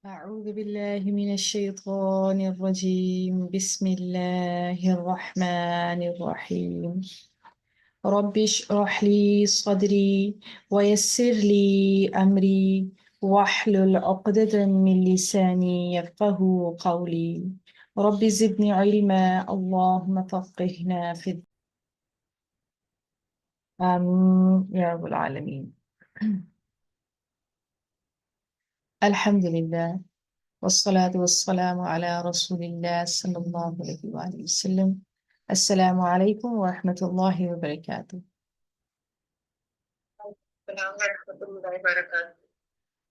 أعوذ بالله من الشيطان الرجيم. بسم الله الرحمن الرحيم. رب اشرح لي صدري ويسر لي أمري واحلل عقدة من لساني يفقه قولي. رب زدني علما اللهم فقهنا في الدين. آمين يا رب العالمين. الحمد لله والصلاة والسلام على رسول الله صلى الله عليه وآله وسلم. السلام عليكم ورحمة الله وبركاته.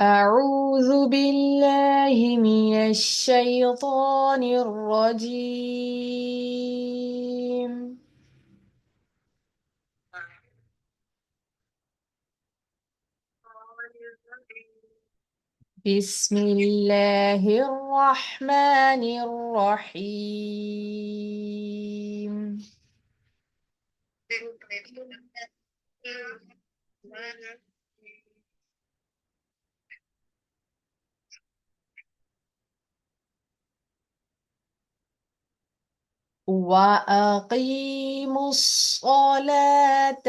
أعوذ بالله من الشيطان الرجيم. بسم الله الرحمن الرحيم. وأقيموا الصلاة.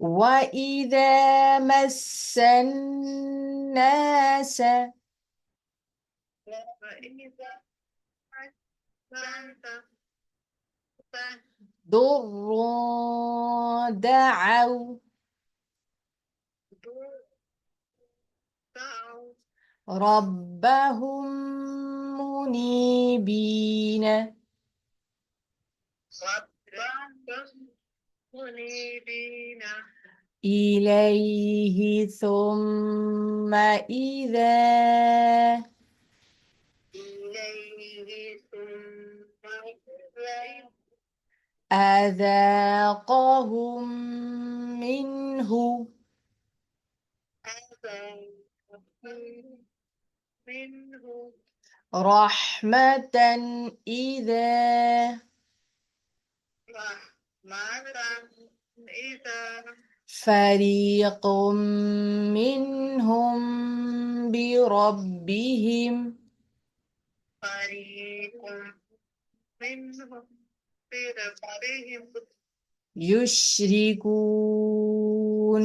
وإذا مس الناس ضر دعوا ربهم منيبين إليه ثم إذا أذاقهم منه رحمة إذا فريق منهم بربهم يشركون.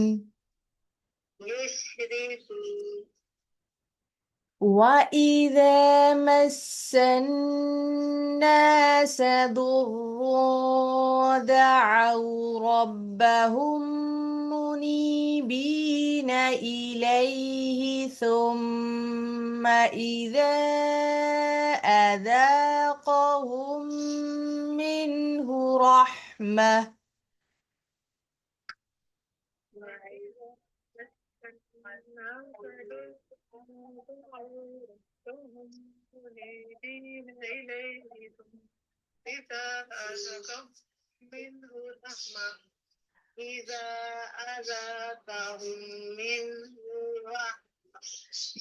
وإذا مس الناس ضر دعوا ربهم منيبين إليه ثم إذا أذاقهم منه رحمة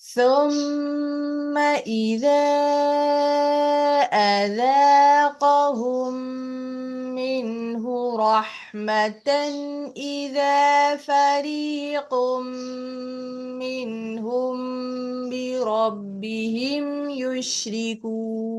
ثم إذا أذاقهم منه رحمة إذا فريق منهم بربهم يشركون.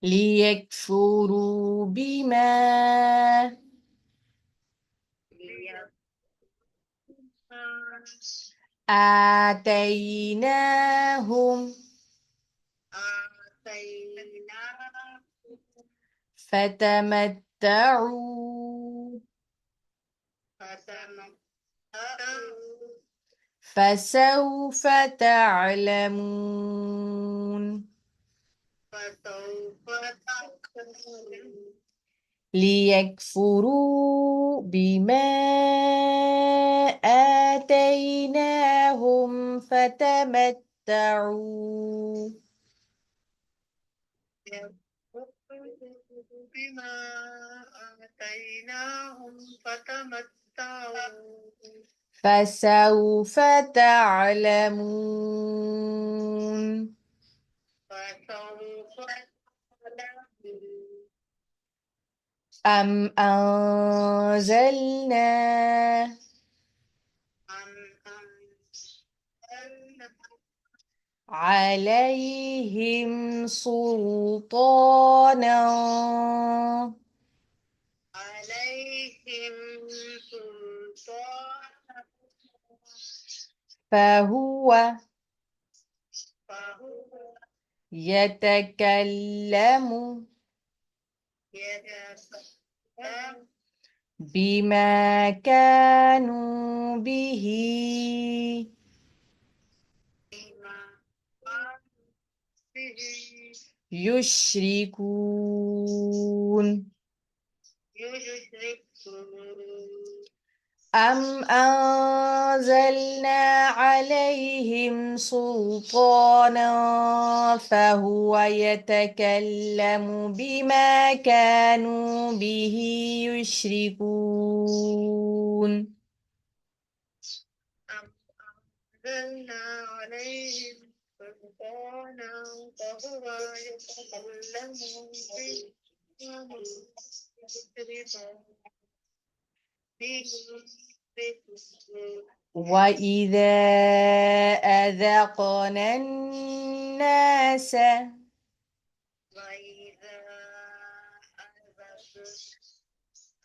ليكفروا بما آتيناهم فتمتعوا فسوف تعلمون. ليكفروا بما آتيناهم فتمتعوا بما آتيناهم فتمتعوا فسوف تعلمون فسوف تعلمون أم أنزلنا أم أنزلنا عليهم سلطانا عليهم سلطان فهو فهو يتكلم يتكلم بما كانوا به بما قال به يشركون يشركون أم أنزلنا عليهم سلطانا فهو يتكلم بما كانوا به يشركون أم أنزلنا عليهم سلطانا فهو يتكلم به وإذا أذقنا الناس وإذا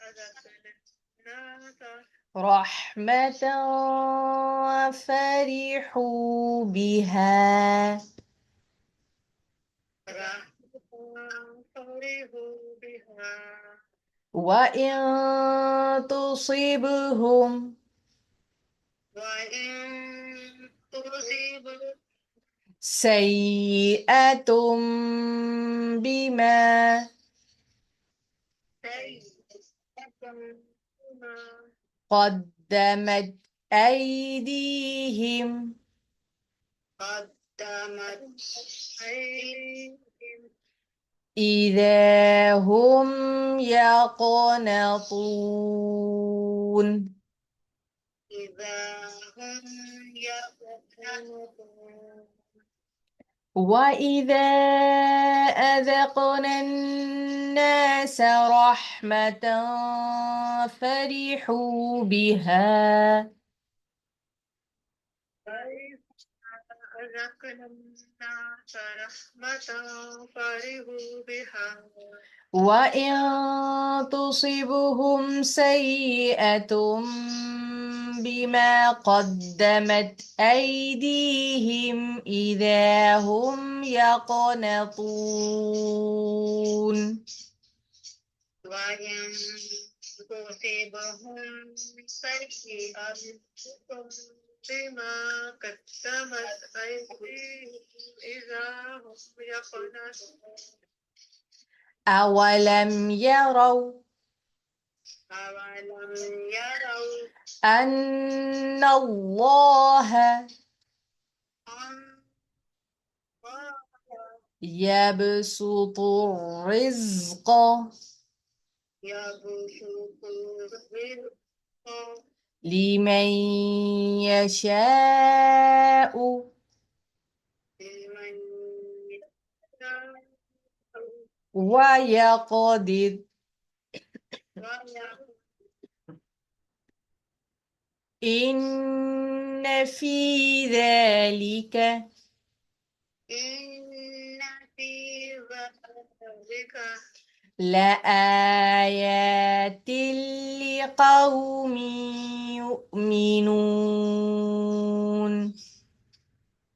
أذقنا الناس رحمة فرحوا بها رحمة فرحوا بها وإن تصبهم وإن تصيبهم سيئة بما سيئة بما قدمت أيديهم قدمت أيديهم إذا هم يقنطون إذا هم يقنطون وإذا أذقنا الناس رحمة فرحوا بها أذقنا الناس رحمة فرحوا بها وإن تصبهم سيئة بما قدمت أيديهم إذا هم يقنطون وإن تصيبهم سيئة بما قدمت أيديهم إذا هم يقنطون أولم يروا أولم يروا أن الله أن الله يبسط الرزق يبسط الرزق لمن يشاء لمن يشاء ويقدر ويقدر إن في ذلك إن في ذلك لآيات لقوم يؤمنون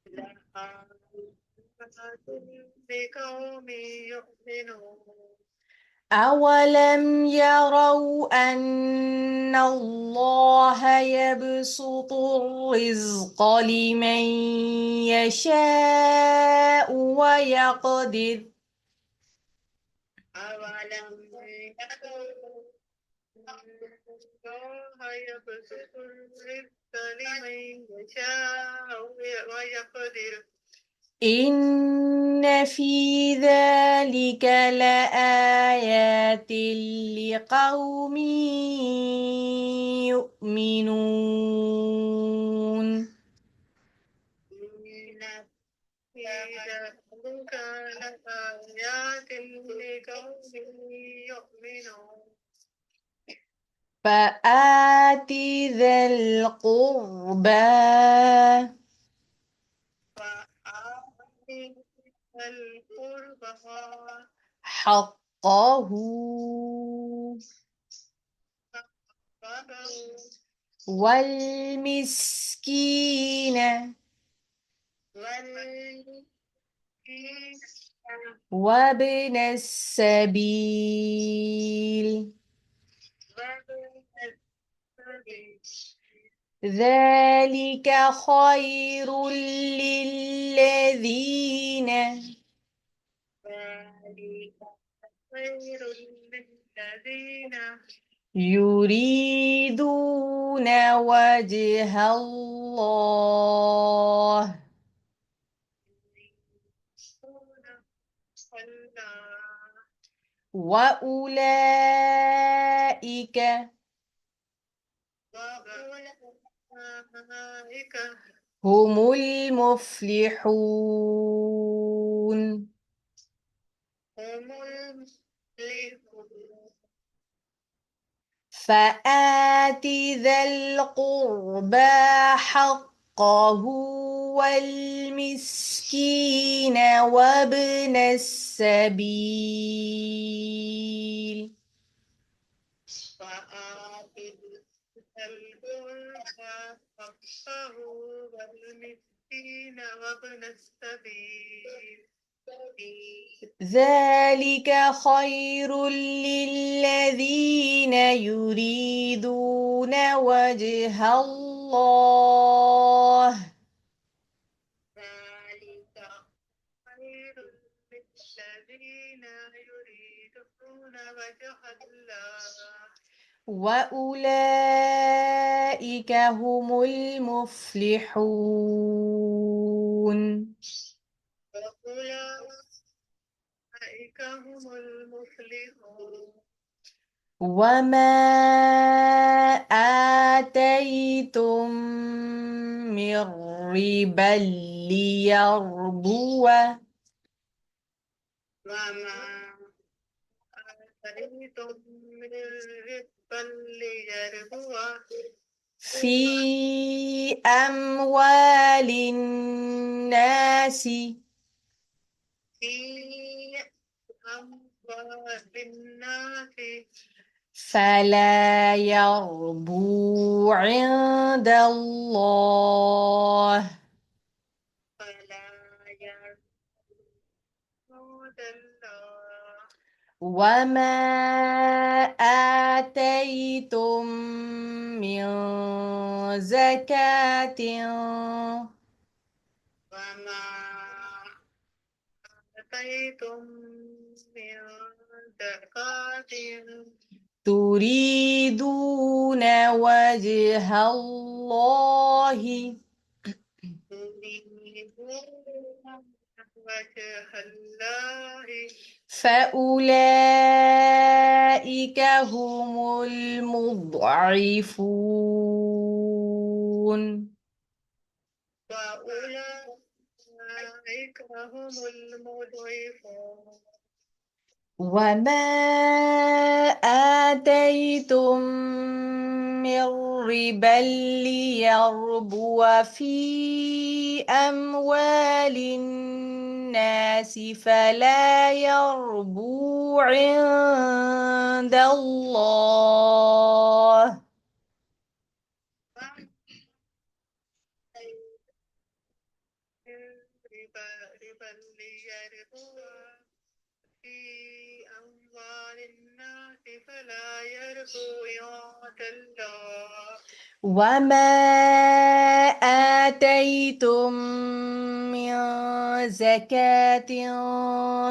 لآيات لقوم يؤمنون أولم يروا أن الله يبسط الرزق لمن يشاء ويقدر أولم يروا الله يبسط الرزق لمن يشاء ويقدر إن في ذلك لآيات لقوم يؤمنون. إن في ذلك لآيات لقوم يؤمنون فآت ذا القربى وآت القربى حقه حقه والمسكين والمسكين وابن السبيل وابن السبيل ذلك خير للذين ذلك خير للذين يريدون وجه الله يريدون الله وأولئك وأولئك هم المفلحون. هم المفلحون فآت ذا القربى حقه والمسكين وابن السبيل وآت القربى حقه والمسكين وابن السبيل ذلك خير للذين يريدون وجه الله ذلك خير للذين يريدون وجه الله وأولئك هم المفلحون. وأولئك هم المفلحون وما آتيتم من ربا ليربو وما آتيتم من ربا ليربو في أموال الناس في أموال الناس فلا يربو عند الله فلا يرد الله وما آتيتم من زكاة وما آتيتم من زكاة تريدون وجه الله تريدون وجه الله فأولئك هم المضعفون. وأولئك هم المضعفون وما آتيتم من ربا ليربو في أموال الناس فلا يربو عند الله ربا ليربو في أموال الناس فلا يربو يعطى الله وما آتيتم من زكاة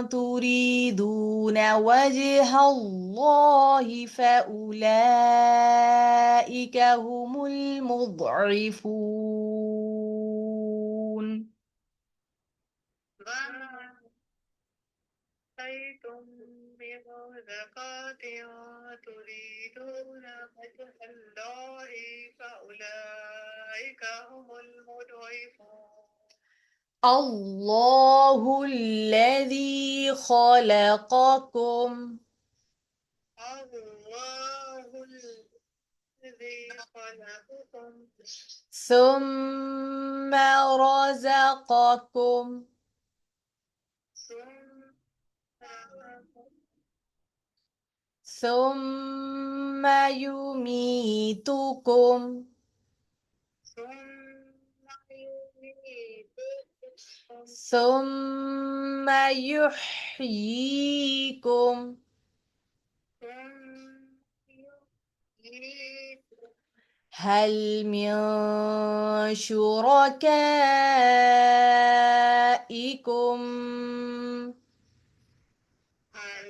تريدون وجه الله فأولئك هم المضعفون. وما آتيتم من زكاة تريدون وجه الله فأولئك هم المضعفون الله الذي خلقكم الله الذي خلقكم ثم رزقكم ثم ثم يميتكم ثم يميتكم ثم يحييكم. ثم يحييكم هل من شركائكم هل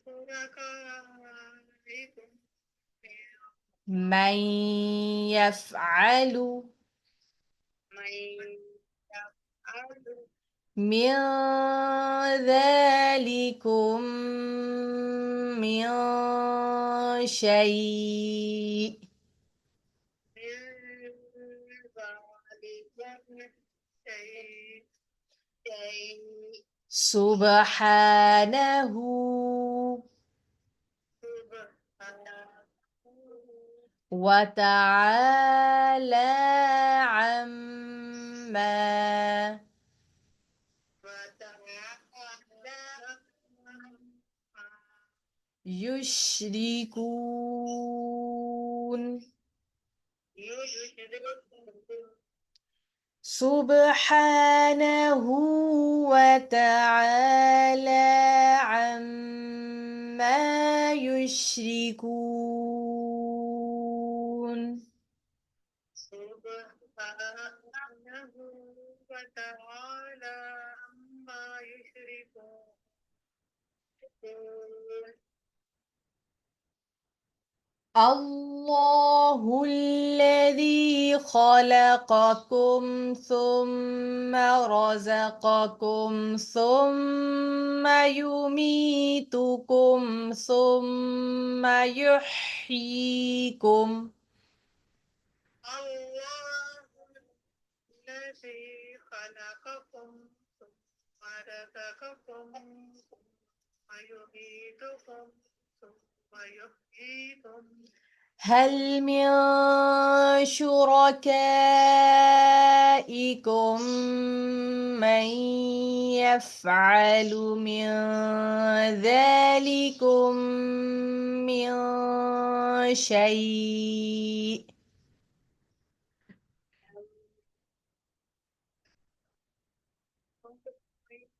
شركائكم من يفعل من يفعل من ذلكم من شيء من ذلك شيء سبحانه سبحانه وتعالى عما وتعالى يشركون. يشركون سبحانه وتعالى عما يشركون. سبحانه وتعالى عما يشركون الله الذي خلقكم ثم رزقكم ثم يميتكم ثم يحييكم. الله الذي خلقكم ثم رزقكم ثم يميتكم ثم يحييكم هل من شركائكم من يفعل من ذلكم من شيء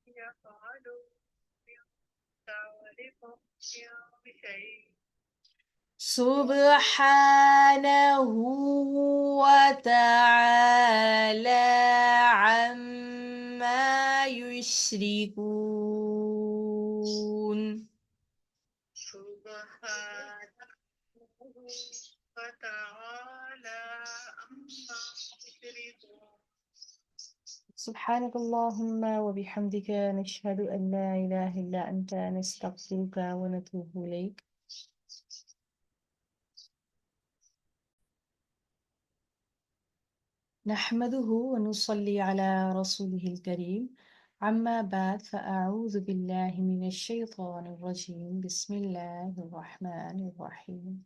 يفعل من ذلكم من شيء سبحانه وتعالى عما يشركون. سبحانه وتعالى عما يشركون سبحانك اللهم وبحمدك نشهد أن لا إله إلا أنت نستغفرك ونتوب إليك. نحمده ونصلي على رسوله الكريم. أما بعد فأعوذ بالله من الشيطان الرجيم. بسم الله الرحمن الرحيم.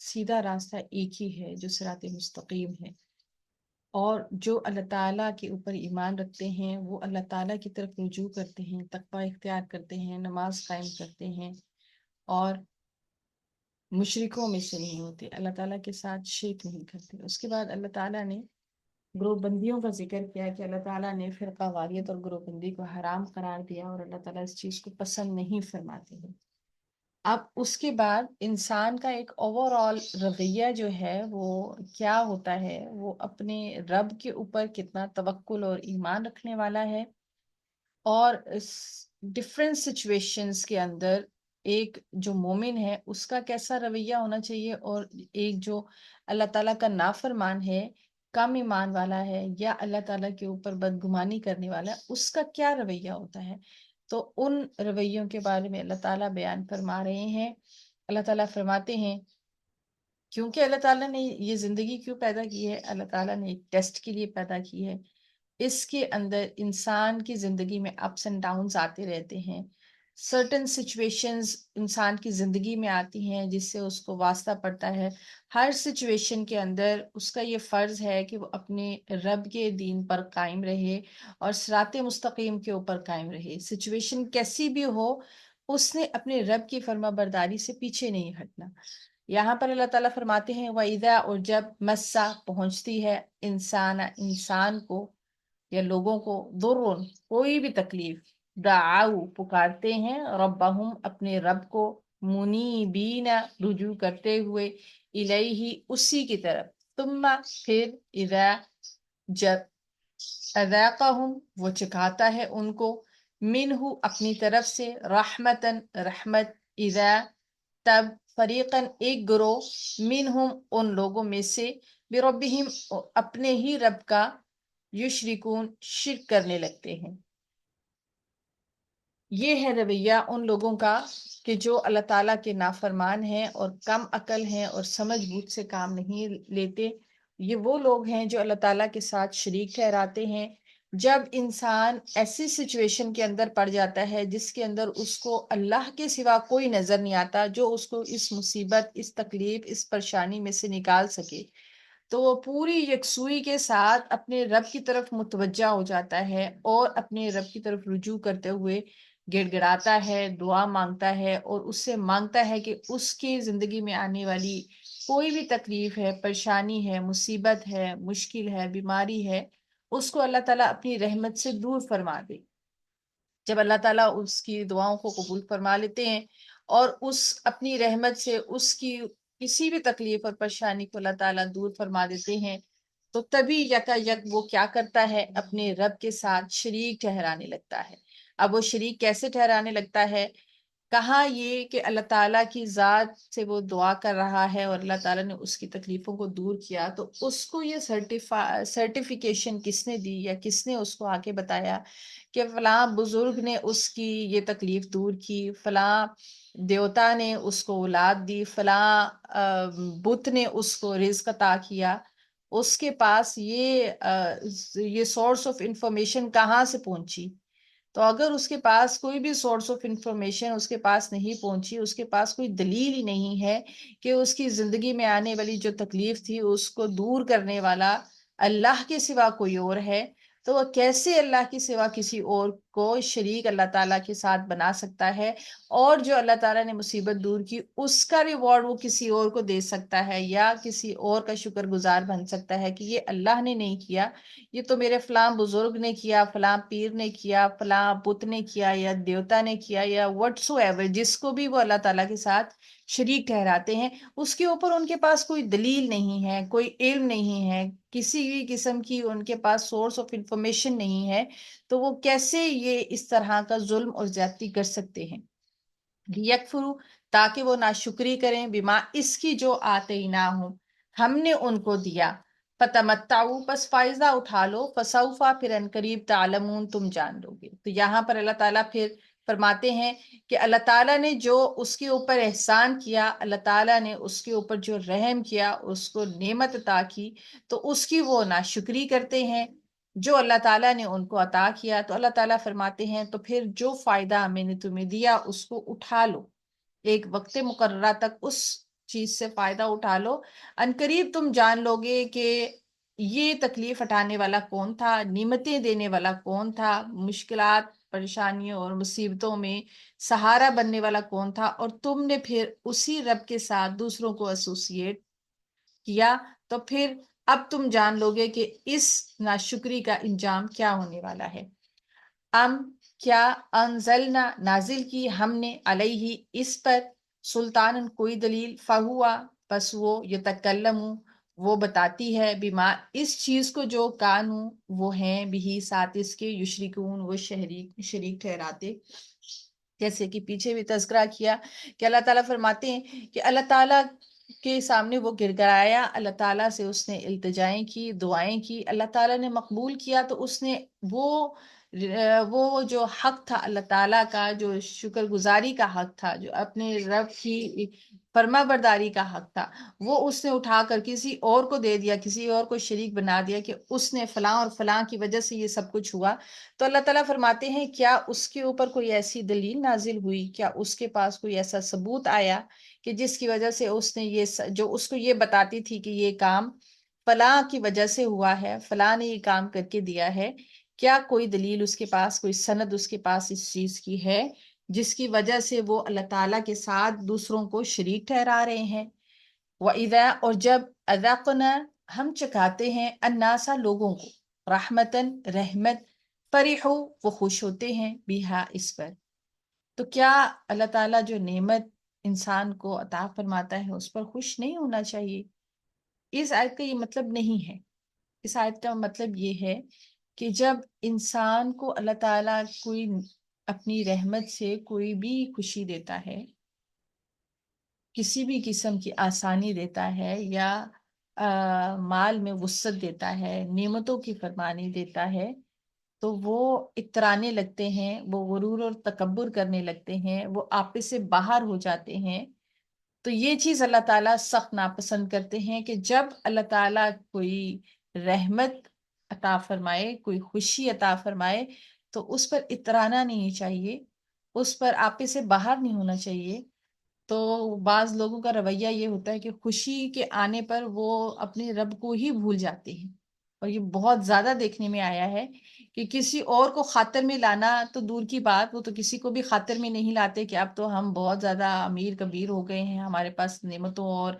سیدھا راستہ ایک ہی ہے جو صراط مستقیم ہے، اور جو اللہ تعالیٰ کے اوپر ایمان رکھتے ہیں وہ اللہ تعالیٰ کی طرف رجوع کرتے ہیں، تقوی اختیار کرتے ہیں، نماز قائم کرتے ہیں، اور مشرکوں میں سے نہیں ہوتے، اللہ تعالیٰ کے ساتھ شرک نہیں کرتے۔ اس کے بعد اللہ تعالیٰ نے گروہ بندیوں کا ذکر کیا کہ اللہ تعالیٰ نے فرقہ واریت اور گروہ بندی کو حرام قرار دیا، اور اللہ تعالیٰ اس چیز کو پسند نہیں فرماتے ہیں۔ اب اس کے بعد انسان کا ایک اوور آل رویہ جو ہے وہ کیا ہوتا ہے، وہ اپنے رب کے اوپر کتنا توکل اور ایمان رکھنے والا ہے، اور ڈفرینٹ سچویشنز کے اندر ایک جو مومن ہے اس کا کیسا رویہ ہونا چاہیے، اور ایک جو اللہ تعالیٰ کا نافرمان ہے، کم ایمان والا ہے، یا اللہ تعالیٰ کے اوپر بدگمانی کرنے والا ہے، اس کا کیا رویہ ہوتا ہے۔ تو ان رویوں کے بارے میں اللہ تعالیٰ بیان فرما رہے ہیں۔ اللہ تعالیٰ فرماتے ہیں کیونکہ اللہ تعالیٰ نے یہ زندگی کیوں پیدا کی ہے، اللہ تعالیٰ نے ایک ٹیسٹ کے لیے پیدا کی ہے۔ اس کے اندر انسان کی زندگی میں اپس اینڈ ڈاؤنز آتے رہتے ہیں، سرٹن سچویشنز انسان کی زندگی میں آتی ہیں جس سے اس کو واسطہ پڑتا ہے۔ ہر سچویشن کے اندر اس کا یہ فرض ہے کہ وہ اپنے رب کے دین پر قائم رہے اور صراط مستقیم کے اوپر قائم رہے، سچویشن کیسی بھی ہو اس نے اپنے رب کی فرما برداری سے پیچھے نہیں ہٹنا۔ یہاں پر اللہ تعالیٰ فرماتے ہیں وَإِذَا، اور جب مسا پہنچتی ہے انسان کو یا لوگوں کو، ضرور کوئی بھی تکلیف، دعاؤ پکارتے ہیں، ربہم اپنے رب کو، منیبین رجوع کرتے ہوئے، الیہ اسی کی طرف، ثم پھر، اذا جب، اذاقہم وہ چکھاتا ہے ان کو، منہ اپنی طرف سے، رحمتن رحمت، اذا تب، فریقاً ایک گروہ، منہم ان لوگوں میں سے، بربہم اپنے ہی رب کا، یشرکون شرک کرنے لگتے ہیں۔ یہ ہے رویہ ان لوگوں کا کہ جو اللہ تعالیٰ کے نافرمان ہیں اور کم عقل ہیں اور سمجھ بوجھ سے کام نہیں لیتے۔ یہ وہ لوگ ہیں جو اللہ تعالیٰ کے ساتھ شریک ٹھہراتے ہیں۔ جب انسان ایسی سچویشن کے اندر پڑ جاتا ہے جس کے اندر اس کو اللہ کے سوا کوئی نظر نہیں آتا جو اس کو اس مصیبت، اس تکلیف، اس پریشانی میں سے نکال سکے، تو وہ پوری یکسوئی کے ساتھ اپنے رب کی طرف متوجہ ہو جاتا ہے اور اپنے رب کی طرف رجوع کرتے ہوئے گڑ گڑاتا ہے، دعا مانگتا ہے، اور اس سے مانگتا ہے کہ اس کی زندگی میں آنے والی کوئی بھی تکلیف ہے، پریشانی ہے، مصیبت ہے، مشکل ہے، بیماری ہے، اس کو اللہ تعالیٰ اپنی رحمت سے دور فرما دے۔ جب اللہ تعالیٰ اس کی دعاؤں کو قبول فرما لیتے ہیں اور اس اپنی رحمت سے اس کی کسی بھی تکلیف اور پریشانی کو اللہ تعالیٰ دور فرما دیتے ہیں، تو تبھی یکا یک وہ کیا کرتا ہے، اپنے رب کے ساتھ شریک ٹھہرانے لگتا ہے۔ اب وہ شریک کیسے ٹھہرانے لگتا ہے؟ کہاں یہ کہ اللہ تعالیٰ کی ذات سے وہ دعا کر رہا ہے اور اللہ تعالیٰ نے اس کی تکلیفوں کو دور کیا، تو اس کو یہ سرٹیفیکیشن کس نے دی یا کس نے اس کو آ کے بتایا کہ فلاں بزرگ نے اس کی یہ تکلیف دور کی، فلاں دیوتا نے اس کو اولاد دی، فلاں بت نے اس کو رزق عطا کیا، اس کے پاس یہ سورس آف انفارمیشن کہاں سے پہنچی؟ تو اگر اس کے پاس کوئی بھی سورس آف انفارمیشن اس کے پاس نہیں پہنچی، اس کے پاس کوئی دلیل ہی نہیں ہے کہ اس کی زندگی میں آنے والی جو تکلیف تھی اس کو دور کرنے والا اللہ کے سوا کوئی اور ہے، تو وہ کیسے اللہ کے سوا کسی اور کو شریک اللہ تعالیٰ کے ساتھ بنا سکتا ہے، اور جو اللہ تعالیٰ نے مصیبت دور کی اس کا ریوارڈ وہ کسی اور کو دے سکتا ہے یا کسی اور کا شکر گزار بن سکتا ہے کہ یہ اللہ نے نہیں کیا، یہ تو میرے فلاں بزرگ نے کیا، فلاں پیر نے کیا، فلاں بت نے کیا، یا دیوتا نے کیا، یا وٹسو ایور، جس کو بھی وہ اللہ تعالیٰ کے ساتھ شریک ٹھہراتے ہیں، اس کے اوپر ان کے پاس کوئی دلیل نہیں ہے، کوئی علم نہیں ہے، کسی بھی قسم کی ان کے پاس سورس آف انفارمیشن نہیں ہے، تو وہ کیسے یہ اس طرح کا ظلم اور زیادتی کر سکتے ہیں؟ لیکفرو، تاکہ وہ ناشکری کریں، بما اس کی جو آتیناہم ہم نے ان کو دیا، فتمتعوا پس فائدہ اٹھا لو، فسوفا پھر ان قریب تعلمون تم جان لو گے۔ تو یہاں پر اللہ تعالیٰ پھر فرماتے ہیں کہ اللہ تعالیٰ نے جو اس کے اوپر احسان کیا، اللہ تعالیٰ نے اس کے اوپر جو رحم کیا، اس کو نعمت عطا کی، تو اس کی وہ ناشکری کرتے ہیں جو اللہ تعالیٰ نے ان کو عطا کیا۔ تو اللہ تعالیٰ فرماتے ہیں تو پھر جو فائدہ میں نے تمہیں دیا اس کو اٹھا لو، ایک وقت مقررہ تک اس چیز سے فائدہ اٹھا لو، عنقریب تم جان لو گے کہ یہ تکلیف ہٹانے والا کون تھا، نعمتیں دینے والا کون تھا، مشکلات پریشانیوں اور مصیبتوں میں سہارا بننے والا کون تھا، اور تم نے پھر اسی رب کے ساتھ دوسروں کو ایسوسیٹ کیا، تو پھر اب تم جان لو گے کہ اس ناشکری کا انجام کیا ہونے والا ہے۔ کیا انزلنا نازل کی ہم نے علیہ اس پر سلطان کوئی دلیل، فہوا پس وہ یتکلم وہ بتاتی ہے، بما اس چیز کو جو کانو وہ ہیں بھی ساتھ اس کے یشرکون وہ شریک ٹھہراتے۔ جیسے کہ پیچھے بھی تذکرہ کیا کہ اللہ تعالیٰ فرماتے ہیں کہ اللہ تعالیٰ کے سامنے وہ گر گرایا، اللہ تعالیٰ سے اس نے التجائیں کی، دعائیں کی، اللہ تعالیٰ نے مقبول کیا، تو اس نے وہ جو حق تھا اللہ تعالیٰ کا، جو شکر گزاری کا حق تھا، جو اپنے رب کی فرما برداری کا حق تھا، وہ اس نے اٹھا کر کسی اور کو دے دیا، کسی اور کو شریک بنا دیا کہ اس نے فلاں اور فلاں کی وجہ سے یہ سب کچھ ہوا۔ تو اللہ تعالیٰ فرماتے ہیں کیا اس کے اوپر کوئی ایسی دلیل نازل ہوئی، کیا اس کے پاس کوئی ایسا ثبوت آیا کہ جس کی وجہ سے اس نے جو اس کو یہ بتاتی تھی کہ یہ کام فلاں کی وجہ سے ہوا ہے، فلاں نے یہ کام کر کے دیا ہے، کیا کوئی دلیل اس کے پاس، کوئی سند اس کے پاس اس چیز کی ہے جس کی وجہ سے وہ اللہ تعالیٰ کے ساتھ دوسروں کو شریک ٹھہرا رہے ہیں؟ وَإِذَا اور جب اذقنا ہم چکھاتے ہیں الناسا لوگوں کو رحمتن رحمت فرحو وہ خوش ہوتے ہیں بیہا اس پر۔ تو کیا اللہ تعالیٰ جو نعمت انسان کو عطا فرماتا ہے اس پر خوش نہیں ہونا چاہیے؟ اس آیت کا یہ مطلب نہیں ہے۔ اس آیت کا مطلب یہ ہے کہ جب انسان کو اللہ تعالیٰ کوئی اپنی رحمت سے کوئی بھی خوشی دیتا ہے، کسی بھی قسم کی آسانی دیتا ہے، یا مال میں وسعت دیتا ہے، نعمتوں کی فرمانی دیتا ہے، تو وہ اترانے لگتے ہیں، وہ غرور اور تکبر کرنے لگتے ہیں، وہ آپے سے باہر ہو جاتے ہیں۔ تو یہ چیز اللہ تعالیٰ سخت ناپسند کرتے ہیں کہ جب اللہ تعالیٰ کوئی رحمت عطا فرمائے، کوئی خوشی عطا فرمائے، تو اس پر اترانا نہیں چاہیے، اس پر آپے سے باہر نہیں ہونا چاہیے۔ تو بعض لوگوں کا رویہ یہ ہوتا ہے کہ خوشی کے آنے پر وہ اپنے رب کو ہی بھول جاتے ہیں، اور یہ بہت زیادہ دیکھنے میں آیا ہے کہ کسی اور کو خاطر میں لانا تو دور کی بات، وہ تو کسی کو بھی خاطر میں نہیں لاتے کہ اب تو ہم بہت زیادہ امیر کبیر ہو گئے ہیں، ہمارے پاس نعمتوں اور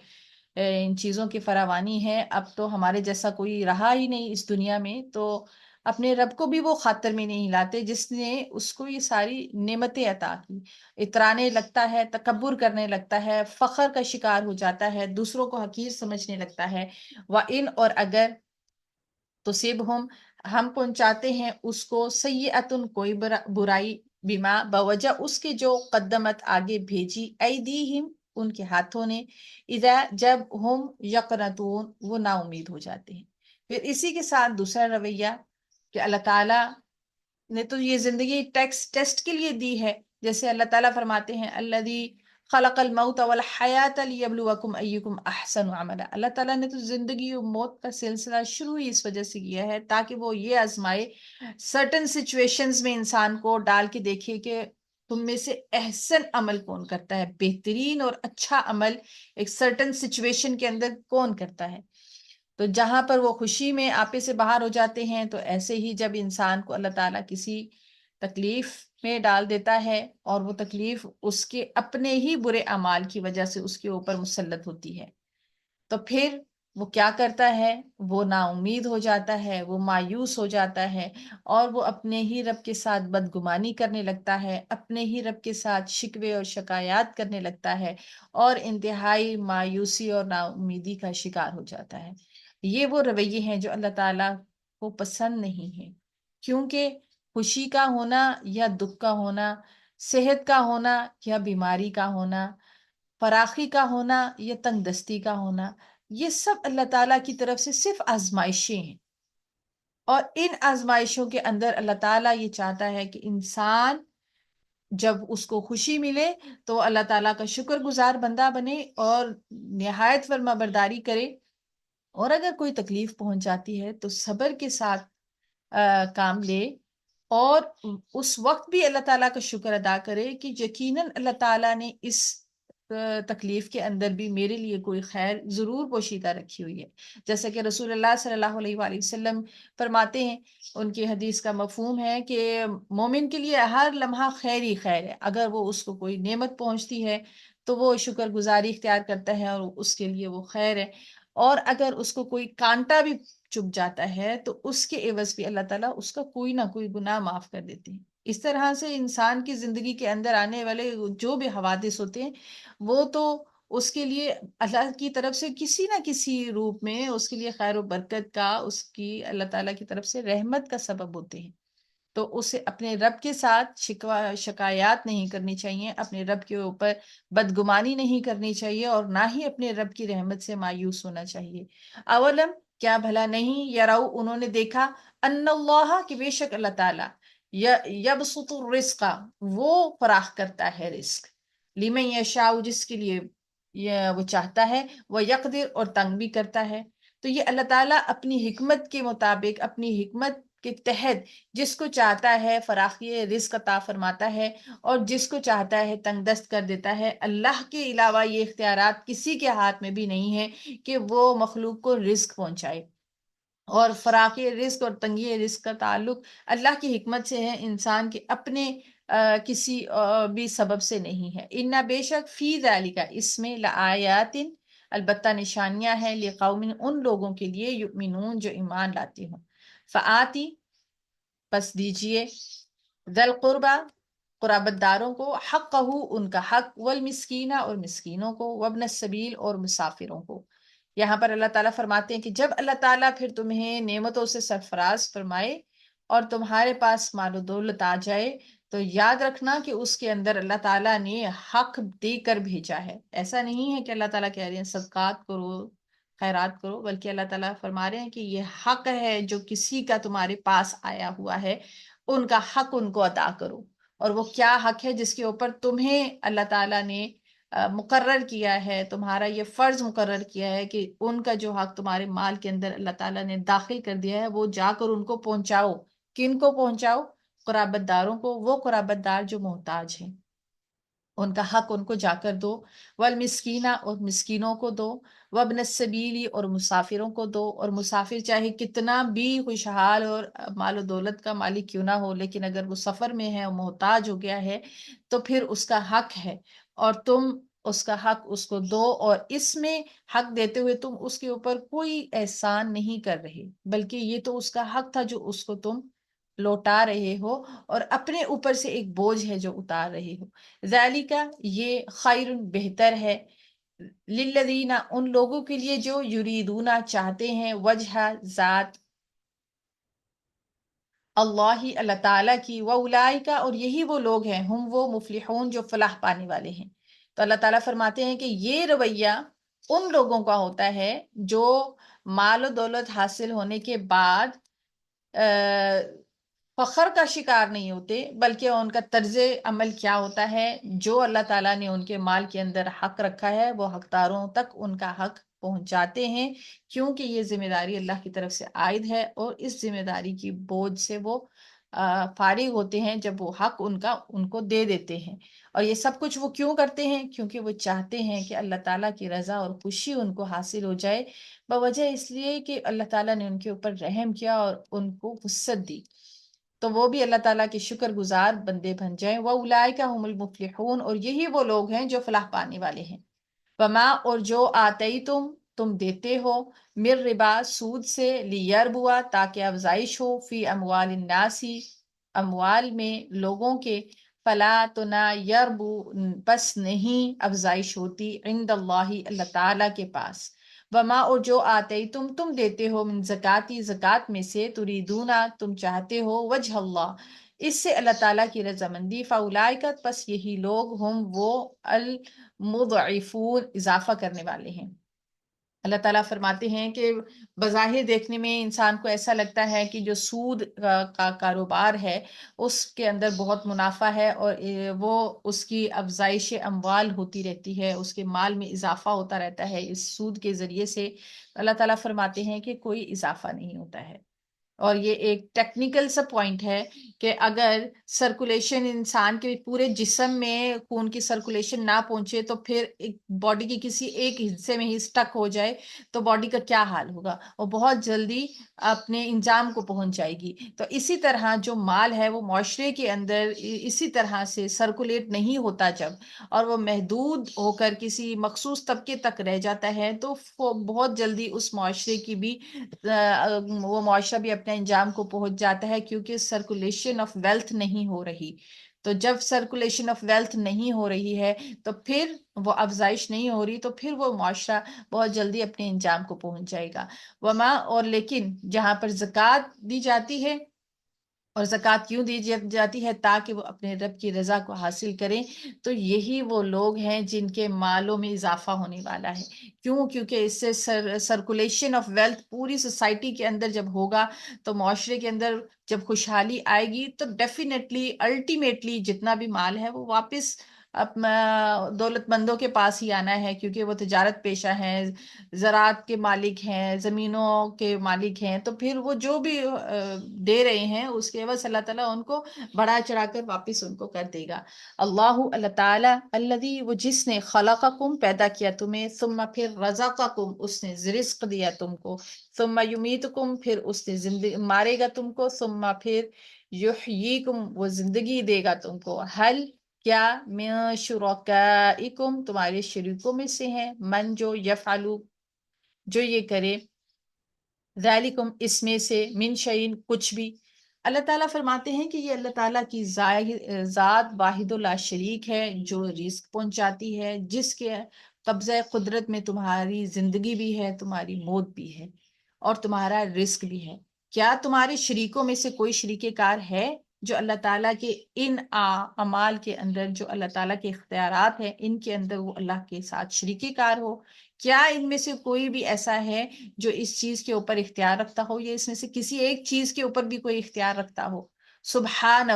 ان چیزوں کی فراوانی ہے، اب تو ہمارے جیسا کوئی رہا ہی نہیں اس دنیا میں، تو اپنے رب کو بھی وہ خاطر میں نہیں لاتے جس نے اس کو یہ ساری نعمتیں عطا کی۔ اترانے لگتا ہے، تکبر کرنے لگتا ہے، فخر کا شکار ہو جاتا ہے، دوسروں کو حقیر سمجھنے لگتا ہے۔ وَإِنْ اور اگر تو ہم پہنچاتے ہیں اس کو سیئتن کوئی برائی، بما بوجہ اس کے جو قدمت آگے بھیجی، ایدیہم ان کے ہاتھوں نے، اذا جب ہم یقنطون وہ نا امید ہو جاتے ہیں۔ پھر اسی کے ساتھ دوسرا رویہ کہ اللہ تعالیٰ نے تو یہ زندگی ٹیسٹ کے لیے دی ہے، جیسے اللہ تعالیٰ فرماتے ہیں الذی خلق الموت والحیات لیبلوکم ایکم احسن عملا۔ اللہ تعالیٰ نے تو زندگی اور موت کا سلسلہ شروع ہی اس وجہ سے کیا ہے تاکہ وہ یہ آزمائے، سرٹن سچویشنز میں انسان کو ڈال کے دیکھے کہ تم میں سے احسن عمل کون کرتا ہے، بہترین اور اچھا عمل ایک سرٹن سچویشن کے اندر کون کرتا ہے۔ تو جہاں پر وہ خوشی میں آپے سے باہر ہو جاتے ہیں، تو ایسے ہی جب انسان کو اللہ تعالیٰ کسی تکلیف میں ڈال دیتا ہے اور وہ تکلیف اس کے اپنے ہی برے اعمال کی وجہ سے اس کے اوپر مسلط ہوتی ہے، تو پھر وہ کیا کرتا ہے، وہ نا امید ہو جاتا ہے، وہ مایوس ہو جاتا ہے، اور وہ اپنے ہی رب کے ساتھ بدگمانی کرنے لگتا ہے، اپنے ہی رب کے ساتھ شکوے اور شکایات کرنے لگتا ہے، اور انتہائی مایوسی اور نا امیدی کا شکار ہو جاتا ہے۔ یہ وہ رویے ہیں جو اللہ تعالیٰ کو پسند نہیں ہے، کیونکہ خوشی کا ہونا یا دکھ کا ہونا، صحت کا ہونا یا بیماری کا ہونا، فراخی کا ہونا یا تنگ دستی کا ہونا، یہ سب اللہ تعالیٰ کی طرف سے صرف آزمائشیں ہیں، اور ان آزمائشوں کے اندر اللہ تعالیٰ یہ چاہتا ہے کہ انسان جب اس کو خوشی ملے تو اللہ تعالیٰ کا شکر گزار بندہ بنے اور نہایت فرما برداری کرے، اور اگر کوئی تکلیف پہنچ جاتی ہے تو صبر کے ساتھ کام لے، اور اس وقت بھی اللہ تعالیٰ کا شکر ادا کرے کہ یقیناً اللہ تعالیٰ نے اس تکلیف کے اندر بھی میرے لیے کوئی خیر ضرور پوشیدہ رکھی ہوئی ہے. جیسا کہ رسول اللہ صلی اللہ علیہ وآلہ وسلم فرماتے ہیں، ان کی حدیث کا مفہوم ہے کہ مومن کے لیے ہر لمحہ خیر ہی خیر ہے. اگر وہ اس کو کوئی نعمت پہنچتی ہے تو وہ شکر گزاری اختیار کرتا ہے اور اس کے لیے وہ خیر ہے، اور اگر اس کو کوئی کانٹا بھی چپ جاتا ہے تو اس کے عوض بھی اللہ تعالیٰ اس کا کوئی نہ کوئی گناہ معاف کر دیتے ہیں. اس طرح سے انسان کی زندگی کے اندر آنے والے جو بھی حوادث ہوتے ہیں وہ تو اس کے لیے اللہ کی طرف سے کسی نہ کسی روپ میں اس کے لیے خیر و برکت کا، اس کی اللہ تعالیٰ کی طرف سے رحمت کا سبب ہوتے ہیں. تو اسے اپنے رب کے ساتھ شکایات نہیں کرنی چاہیے، اپنے رب کے اوپر بدگمانی نہیں کرنی چاہیے، اور نہ ہی اپنے رب کی رحمت سے مایوس ہونا چاہیے. اولم، کیا بھلا نہیں، یراؤ، انہوں نے دیکھا، ان اللہ، کہ بے شک اللہ تعالیٰ، یبسط الرزق، وہ فراخ کرتا ہے رزق، لمن یشاء، جس کے لیے وہ چاہتا ہے، وہ یقدر، اور تنگ بھی کرتا ہے. تو یہ اللہ تعالیٰ اپنی حکمت کے مطابق، اپنی حکمت کے تحت جس کو چاہتا ہے فراخی رزق عطا فرماتا ہے، اور جس کو چاہتا ہے تنگ دست کر دیتا ہے. اللہ کے علاوہ یہ اختیارات کسی کے ہاتھ میں بھی نہیں ہے کہ وہ مخلوق کو رزق پہنچائے. اور فراخی رزق اور تنگی رزق کا تعلق اللہ کی حکمت سے ہے، انسان کے اپنے کسی بھی سبب سے نہیں ہے. ان بے شک فی ذالک، اس میں لآیات، البتہ نشانیاں ہیں، لقوم، ان لوگوں کے لیے، یؤمنون، جو ایمان لاتے ہوں. فآتی، پس دیجئے، ذل قربا، قرابت داروں کو، حقہ، ان کا حق، والمسکینہ، اور مسکینوں کو، وابن السبیل، اور مسافروں کو. یہاں پر اللہ تعالیٰ فرماتے ہیں کہ جب اللہ تعالیٰ پھر تمہیں نعمتوں سے سرفراز فرمائے اور تمہارے پاس مال و دولت آ جائے، تو یاد رکھنا کہ اس کے اندر اللہ تعالیٰ نے حق دے کر بھیجا ہے. ایسا نہیں ہے کہ اللہ تعالیٰ کہہ رہے ہیں صدقات کرو، خیرات کرو، بلکہ اللہ تعالیٰ فرما رہے ہیں کہ یہ حق ہے جو کسی کا تمہارے پاس آیا ہوا ہے، ان کا حق ان کو ادا کرو. اور وہ کیا حق ہے جس کے اوپر تمہیں اللہ تعالیٰ نے مقرر کیا ہے، تمہارا یہ فرض مقرر کیا ہے کہ ان کا جو حق تمہارے مال کے اندر اللہ تعالیٰ نے داخل کر دیا ہے وہ جا کر ان کو پہنچاؤ. کن کو پہنچاؤ؟ قرابت داروں کو، وہ قرابت دار جو محتاج ہیں، ان کا حق ان کو جا کر دو. والمسکینہ، اور مسکینوں کو دو. وابن السبیلی، اور مسافروں کو دو. اور مسافر چاہے کتنا بھی خوشحال اور مال و دولت کا مالک کیوں نہ ہو، لیکن اگر وہ سفر میں ہے اور محتاج ہو گیا ہے تو پھر اس کا حق ہے، اور تم اس کا حق اس کو دو. اور اس میں حق دیتے ہوئے تم اس کے اوپر کوئی احسان نہیں کر رہے، بلکہ یہ تو اس کا حق تھا جو اس کو تم لوٹا رہے ہو، اور اپنے اوپر سے ایک بوجھ ہے جو اتار رہے ہو. ذالک، یہ خیر، بہتر ہے، للذین، ان لوگوں کے لیے جو یریدون، چاہتے ہیں، وجہ، ذات اللہ، اللہ تعالیٰ کی، واولئک، اور یہی وہ لوگ ہیں، ہم وہ مفلحون، جو فلاح پانے والے ہیں. تو اللہ تعالیٰ فرماتے ہیں کہ یہ رویہ ان لوگوں کا ہوتا ہے جو مال و دولت حاصل ہونے کے بعد فخر کا شکار نہیں ہوتے، بلکہ ان کا طرز عمل کیا ہوتا ہے، جو اللہ تعالیٰ نے ان کے مال کے اندر حق رکھا ہے وہ حقداروں تک ان کا حق پہنچاتے ہیں، کیونکہ یہ ذمہ داری اللہ کی طرف سے عائد ہے، اور اس ذمہ داری کی بوجھ سے وہ فارغ ہوتے ہیں جب وہ حق ان کو دے دیتے ہیں. اور یہ سب کچھ وہ کیوں کرتے ہیں؟ کیونکہ وہ چاہتے ہیں کہ اللہ تعالیٰ کی رضا اور خوشی ان کو حاصل ہو جائے، بوجہ اس لیے کہ اللہ تعالیٰ نے ان کے اوپر رحم کیا اور ان کو وسعت دی، تو وہ بھی اللہ تعالیٰ کے شکر گزار بندے بن جائیں. وَأُولَئِكَ هُمُ الْمُفْلِحُونَ، اور یہی وہ لوگ ہیں جو فلاح پانے والے ہیں. وما، اور جو تم دیتے ہو، مر ربا، سود سے، لیربوا، تاکہ افزائش ہو، فی اموال الناس، اموال میں لوگوں کے، فلا تو نہ یربو، بس نہیں افزائش ہوتی، عند اللہ، اللہ تعالیٰ کے پاس. وما، اور جو تم دیتے ہو، من زکاتی، زکات میں سے، تریدونا، تم چاہتے ہو، وجہ اللہ، اس سے اللہ تعالیٰ کی رضامندی، فاولائک، پس یہی لوگ، ہم وہ، المضعفون، اضافہ کرنے والے ہیں. اللہ تعالیٰ فرماتے ہیں کہ بظاہر دیکھنے میں انسان کو ایسا لگتا ہے کہ جو سود کا کاروبار ہے اس کے اندر بہت منافع ہے، اور وہ اس کی افزائش اموال ہوتی رہتی ہے، اس کے مال میں اضافہ ہوتا رہتا ہے اس سود کے ذریعے سے. اللہ تعالیٰ فرماتے ہیں کہ کوئی اضافہ نہیں ہوتا ہے. اور یہ ایک ٹیکنیکل سا پوائنٹ ہے کہ اگر سرکولیشن انسان کے پورے جسم میں خون کی سرکولیشن نہ پہنچے تو پھر باڈی کے کسی ایک حصے میں ہی سٹک ہو جائے تو باڈی کا کیا حال ہوگا، وہ بہت جلدی اپنے انجام کو پہنچ جائے گی۔ تو اسی طرح جو مال ہے وہ معاشرے کے اندر اسی طرح سے سرکولیٹ نہیں ہوتا جب، اور وہ محدود ہو کر کسی مخصوص طبقے تک رہ جاتا ہے، تو بہت جلدی اس معاشرے کی بھی وہ معاشرہ بھی اپنے انجام کو پہنچ جاتا ہے، کیونکہ سرکولیشن آف ویلتھ نہیں ہو رہی۔ تو جب سرکولیشن آف ویلتھ نہیں ہو رہی ہے تو پھر وہ افزائش نہیں ہو رہی، تو پھر وہ معاشرہ بہت جلدی اپنے انجام کو پہنچ جائے گا۔ وما اور لیکن جہاں پر زکوٰۃ دی جاتی ہے، اور زکوٰۃ کیوں دی جاتی ہے؟ تاکہ وہ اپنے رب کی رضا کو حاصل کریں، تو یہی وہ لوگ ہیں جن کے مالوں میں اضافہ ہونے والا ہے۔ کیوں؟ کیونکہ اس سے سرکولیشن آف ویلتھ پوری سوسائٹی کے اندر جب ہوگا تو معاشرے کے اندر جب خوشحالی آئے گی تو ڈیفینیٹلی الٹیمیٹلی جتنا بھی مال ہے وہ واپس اپنا دولت مندوں کے پاس ہی آنا ہے، کیونکہ وہ تجارت پیشہ ہیں، زراعت کے مالک ہیں، زمینوں کے مالک ہیں، تو پھر وہ جو بھی دے رہے ہیں اس کے عوض اللہ تعالیٰ ان کو بڑھا چڑھا کر واپس ان کو کر دے گا۔ اللہ تعالیٰ الذی، وہ جس نے خلقکم پیدا کیا تمہیں، ثم پھر رزقکم اس نے رزق دیا تم کو، ثم یمیتکم پھر اس نے زندگی مارے گا تم کو، ثم پھر یحییکم وہ زندگی دے گا تم کو۔ حل کیا من شرکائکم تمہارے شریکوں میں سے ہیں، من جو یفعلو جو یہ کرے، ذالکم اس میں سے، من شعین کچھ بھی۔ اللہ تعالیٰ فرماتے ہیں کہ یہ اللہ تعالیٰ کی ذات واحد لا شریک ہے، جو رزق پہنچاتی ہے، جس کے قبضہ قدرت میں تمہاری زندگی بھی ہے، تمہاری موت بھی ہے، اور تمہارا رزق بھی ہے۔ کیا تمہارے شریکوں میں سے کوئی شریک کار ہے جو اللہ تعالیٰ کے ان اعمال کے اندر، جو اللہ تعالیٰ کے اختیارات ہیں ان کے اندر وہ اللہ کے ساتھ شریک کار ہو؟ کیا ان میں سے کوئی بھی ایسا ہے جو اس چیز کے اوپر اختیار رکھتا ہو، یا اس میں سے کسی ایک چیز کے اوپر بھی کوئی اختیار رکھتا ہو؟ سبحانہ،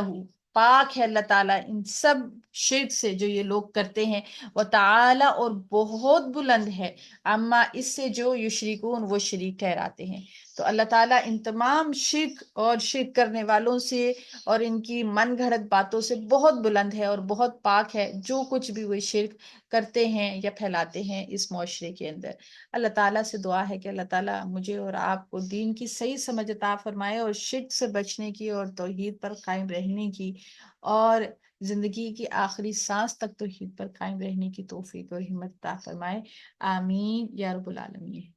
پاک ہے اللہ تعالیٰ ان سب شرک سے جو یہ لوگ کرتے ہیں، وتعالی اور بہت بلند ہے، اما اس سے جو یشرکون وہ شریک ٹھہراتے ہیں۔ تو اللہ تعالیٰ ان تمام شرک اور شرک کرنے والوں سے اور ان کی من گھڑت باتوں سے بہت بلند ہے اور بہت پاک ہے، جو کچھ بھی وہ شرک کرتے ہیں یا پھیلاتے ہیں اس معاشرے کے اندر۔ اللہ تعالیٰ سے دعا ہے کہ اللہ تعالیٰ مجھے اور آپ کو دین کی صحیح سمجھ عطا فرمائے، اور شرک سے بچنے کی اور توحید پر قائم رہنے کی، اور زندگی کی آخری سانس تک توحید پر قائم رہنے کی توفیق اور ہمت عطا فرمائے۔ آمین یا رب العالمین۔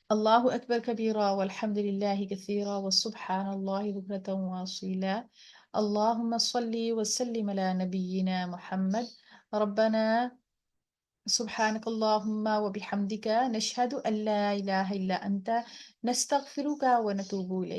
اللہ اکبر کبیرا والحمد للہ کثیرا وسبحان اللہ بکرۃ واصیلا۔ اللہم صلی وسلم علی نبینا محمد۔ ربنا سبحانك اللهم وبحمدك نشهد أن لا إله إلا أنت نستغفرك ونتوب إليك۔